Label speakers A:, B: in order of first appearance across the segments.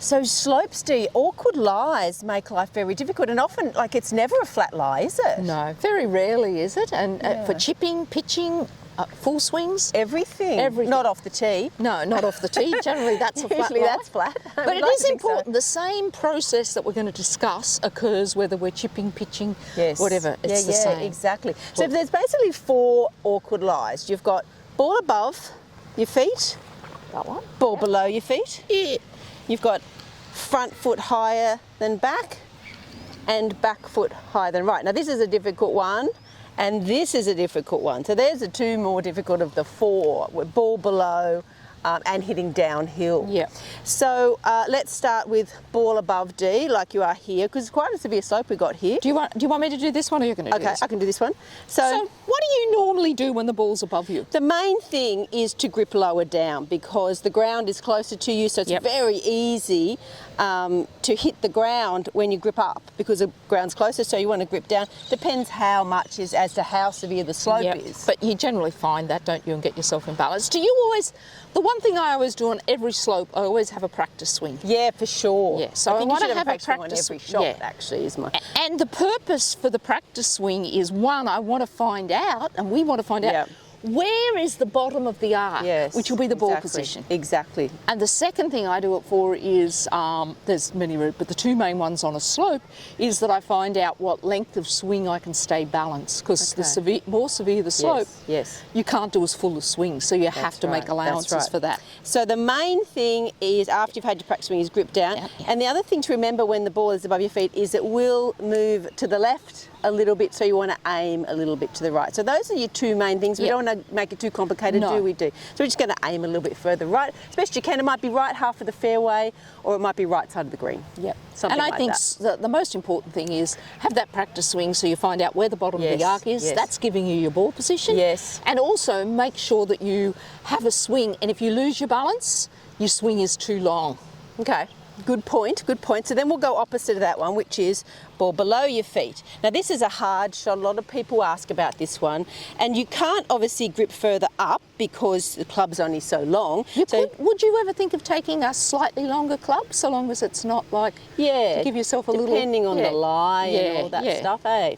A: So slopes, awkward lies make life very difficult, and often, like, it's never a flat lie, is it?
B: No, very rarely is it. And for chipping, pitching, full swings,
A: everything. Not off the tee.
B: No, not off the tee. Generally, that's a flat
A: Usually
B: lie.
A: that's flat.
B: But it is important. So. The same process that we're going to discuss occurs whether we're chipping, pitching, whatever. It's the same.
A: Exactly. So if there's basically 4 awkward lies. You've got ball above your feet.
B: That one.
A: Ball below your feet.
B: Yeah.
A: You've got front foot higher than back and back foot higher than right. Now this is a difficult one and this is a difficult one. So there's the 2 more difficult of the 4, with ball below and hitting downhill.
B: Yeah.
A: So let's start with ball above D, like you are here, because it's quite a severe slope we got here.
B: Do you want me to do this one, or you're going to do this?
A: Okay, I can do this one.
B: So what do you normally do when the ball's above you?
A: The main thing is to grip lower down, because the ground is closer to you, so it's very easy to hit the ground when you grip up, because the ground's closer, so you want to grip down. Depends how much as to how severe the slope is.
B: But you generally find that, don't you, and get yourself in balance. Do you always, the one thing I always do on every slope, I always have a practice swing.
A: Yeah, for sure.
B: Yeah, so I want to have a practice
A: swing on every shot, actually, is my...
B: And the purpose for the practice swing is, one, I want to find out, and we want to find out, where is the bottom of the arc, which will be the ball position.
A: Exactly.
B: And the second thing I do it for is, there's many, but the 2 main ones on a slope is that I find out what length of swing I can stay balanced, because the more severe the slope, you can't do as full a swing, so you have to make allowances for that.
A: So the main thing is, after you've had your practice swing, is grip down. And the other thing to remember when the ball is above your feet is it will move to the left a little bit, so you want to aim a little bit to the right. So those are your 2 main things. We don't want to make it too complicated, do we? So we're just going to aim a little bit further right, as best you can. It might be right half of the fairway, or it might be right side of the green. Something
B: and I
A: like
B: think
A: that.
B: The most important thing is have that practice swing, so you find out where the bottom of the arc is. That's giving you your ball position. And also make sure that you have a swing, and if you lose your balance, your swing is too long.
A: Okay. Good point, good point. So then we'll go opposite of that one, which is ball below your feet. Now this is a hard shot. A lot of people ask about this one, and you can't obviously grip further up because the club's only so long.
B: Would you ever think of taking a slightly longer club, so long as it's not like, to give yourself a little...
A: Depending on the lie and all that stuff, eh?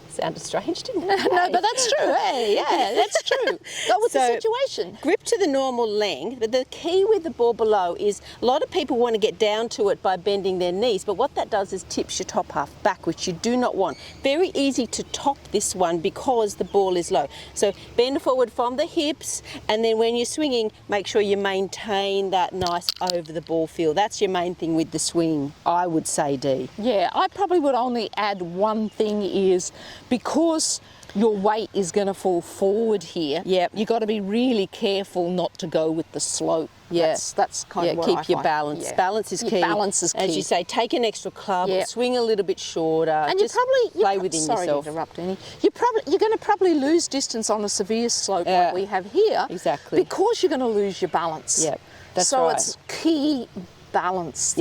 A: Sounded strange, didn't it?
B: No, but that's true. Hey, that's true. Go with the situation.
A: Grip to the normal length. The key with the ball below is a lot of people want to get down to it by bending their knees, but what that does is tips your top half back, which you do not want. Very easy to top this one because the ball is low. So bend forward from the hips, and then when you're swinging, make sure you maintain that nice over the ball feel. That's your main thing with the swing, I would say, Dee.
B: Yeah, I probably would only add one thing is, because your weight is going to fall forward here, you've got to be really careful not to go with the slope. That's kind of what I find.
A: Keep your balance. Balance is key.
B: Balance is key.
A: As you say, take an extra club, swing a little bit shorter,
B: and
A: just play within yourself.
B: Sorry to interrupt, Annie. You're going to probably lose distance on a severe slope like we have here.
A: Exactly.
B: Because you're going to lose your balance.
A: That's
B: right. So it's key balance.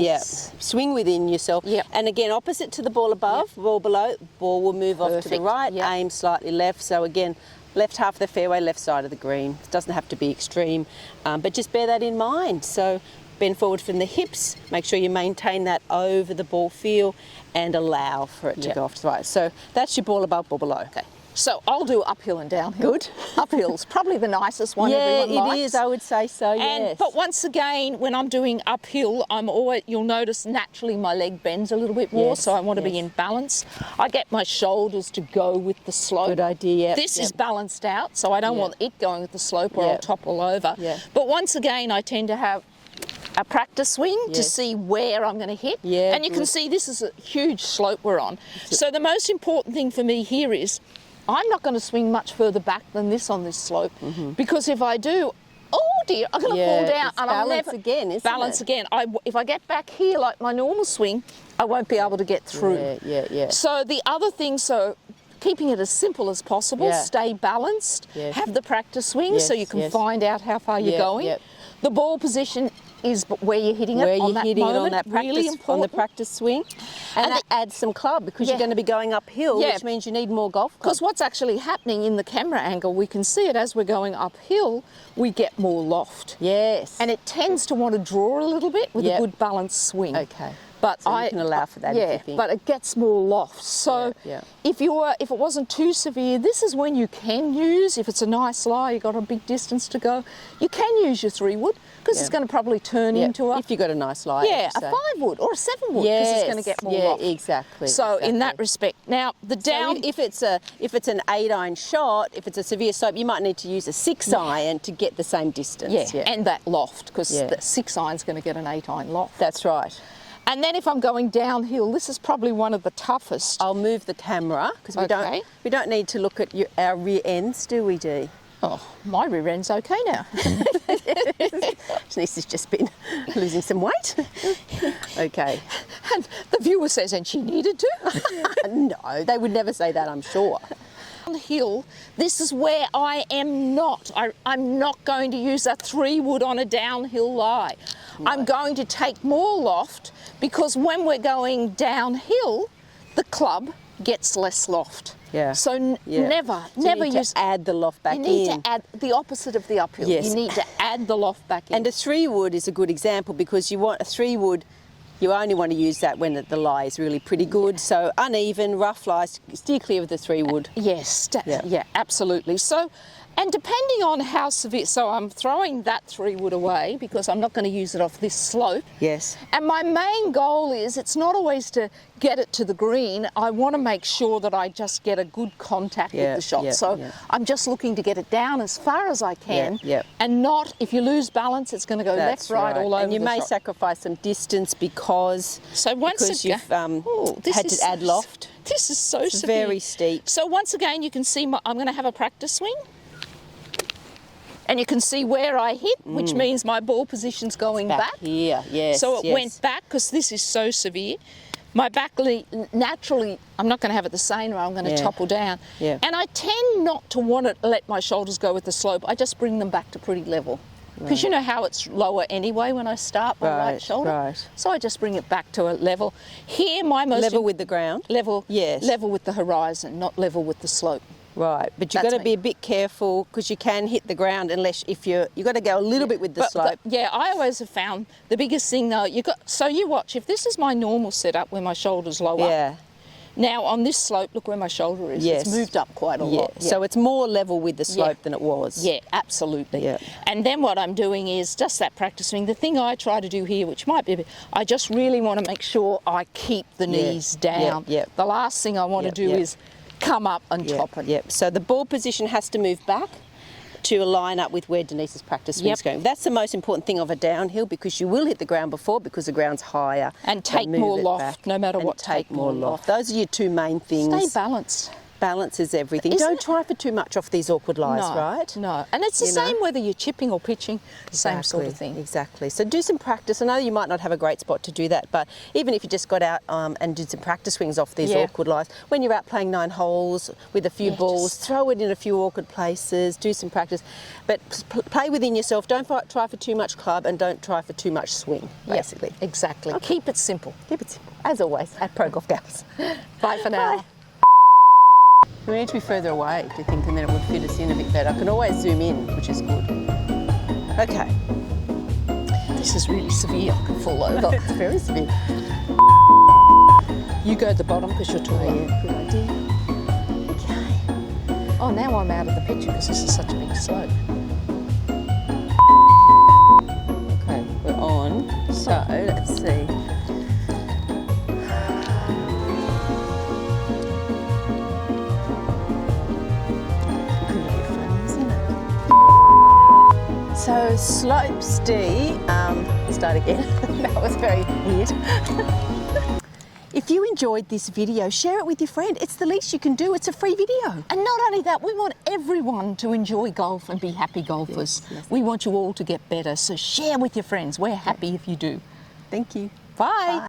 A: Swing within yourself. And again, opposite to the ball above, ball below, ball will move off to the right, aim slightly left. So again, left half of the fairway, left side of the green. It doesn't have to be extreme, but just bear that in mind. So bend forward from the hips, make sure you maintain that over the ball feel and allow for it to go off to the right. So that's your ball above, ball below.
B: Okay. So I'll do uphill and downhill. Good. Uphill's probably the nicest one everyone likes.
A: It is, I would say so,
B: But once again, when I'm doing uphill, you'll notice naturally my leg bends a little bit more, so I want to be in balance. I get my shoulders to go with the slope.
A: Good idea.
B: This is balanced out, so I don't want it going with the slope or I'll topple over. But once again, I tend to have a practice swing to see where I'm going to hit. And you can see this is a huge slope we're on. So the most important thing for me here is I'm not going to swing much further back than this on this slope, because if I do, oh dear, I'm going to fall down. And I'll never
A: again, isn't
B: balance again. If I get back here like my normal swing, I won't be able to get through. So the other thing, keeping it as simple as possible, stay balanced, have the practice swing so you can find out how far you're going. The ball position is where you're hitting it on that moment, really important.
A: On the practice swing. And that adds some club because you're going to be going uphill, which means you need more golf club.
B: Because what's actually happening in the camera angle, we can see it as we're going uphill, we get more loft.
A: Yes.
B: And it tends to want to draw a little bit with a good balanced swing.
A: Okay.
B: But
A: so you can allow for that if you think.
B: But it gets more loft. So if it wasn't too severe, this is when you can use, if it's a nice lie, you've got a big distance to go, you can use your 3-wood because it's going to probably turn into a...
A: If you've got a nice lie.
B: Yeah, a 5-wood or a 7-wood because it's going to get more loft.
A: Exactly.
B: So in that respect. Now, the down...
A: So if it's an 8-iron shot, if it's a severe slope, you might need to use a 6-iron to get the same distance.
B: Yeah, and that loft because the 6-iron's going to get an 8-iron loft.
A: That's right.
B: And then if I'm going downhill, this is probably one of the toughest.
A: I'll move the camera because we don't need to look at our rear ends, do we, Dee?
B: Oh, my rear end's okay now.
A: Denise's just been losing some weight. Okay.
B: And the viewer says, and she needed to.
A: No, they would never say that, I'm sure.
B: Downhill, this is where I am not. I'm not going to use a 3-wood on a downhill lie. No. I'm going to take more loft because when we're going downhill, the club gets less loft.
A: Yeah.
B: So never
A: you need
B: use...
A: to add the loft back in.
B: You need to add the opposite of the uphill.
A: Yes.
B: You need to add the loft back in.
A: And a 3-wood is a good example because you want a 3-wood, you only want to use that when the lie is really pretty good. So uneven, rough lies, steer clear of the 3-wood.
B: Yes, absolutely. So, and depending on how severe, so I'm throwing that 3-wood away because I'm not going to use it off this slope.
A: Yes.
B: And my main goal is, it's not always to get it to the green. I want to make sure that I just get a good contact with the shot. I'm just looking to get it down as far as I can. And not, if you lose balance, it's going to go left, right, all over.
A: And you may sacrifice some distance because you've had to add loft.
B: This is so severe.
A: Very steep.
B: So once again, you can see I'm going to have a practice swing. And you can see where I hit, which means my ball position's going back.
A: Here, yes.
B: So it went back because this is so severe. My back naturally, I'm not going to have it the same way, I'm going to topple down. And I tend not to want to let my shoulders go with the slope. I just bring them back to pretty level. Because you know how it's lower anyway when I start my right shoulder. Right. So I just bring it back to a level. Here, my most...
A: Level with the ground?
B: Level with the horizon, not level with the slope.
A: Right, but you've got to be a bit careful because you can hit the ground unless you've got to go a little bit with the slope.
B: I always have found the biggest thing though, so you watch, if this is my normal setup where my shoulder's lower, now on this slope, look where my shoulder is. It's moved up quite a lot.
A: So it's more level with the slope than it was.
B: Yeah, absolutely. And then what I'm doing is just that practice swing. The thing I try to do here, which might be, I just really want to make sure I keep the knees down. The last thing I want to do is come up and top it.
A: So the ball position has to move back to line up with where Denise's practice swing's going. That's the most important thing of a downhill because you will hit the ground before because the ground's higher.
B: And take more loft, no matter what.
A: Take more loft. Those are your two main things.
B: Stay balanced.
A: Balance is everything. Don't try for too much off these awkward lies, right?
B: No, and it's the same whether you're chipping or pitching, same sort of thing.
A: Exactly. So do some practice. I know you might not have a great spot to do that, but even if you just got out and did some practice swings off these awkward lies, when you're out playing 9 holes with a few balls, throw it in a few awkward places, do some practice. But play within yourself. Don't try for too much club and don't try for too much swing, basically.
B: Exactly. Okay. Keep it simple.
A: Keep it simple. As always, at ProGolfGals.
B: Bye for now.
A: Bye. We need to be further away, do you think, and then it would fit us in a bit better. I can always zoom in, which is good. Okay.
B: This is really severe. I can fall over.
A: It's very severe.
B: You go at the bottom because you're taller.
A: Yeah, good idea. Okay.
B: Oh, now I'm out of the picture because this is such a big slope.
A: Okay, we're on. So, let's see. So slopes D, start again, that was very weird. If you enjoyed this video, share it with your friend. It's the least you can do, it's a free video.
B: And not only that, we want everyone to enjoy golf and be happy golfers.
A: Yes.
B: We want you all to get better, so share with your friends. We're happy if you do.
A: Thank you.
B: Bye.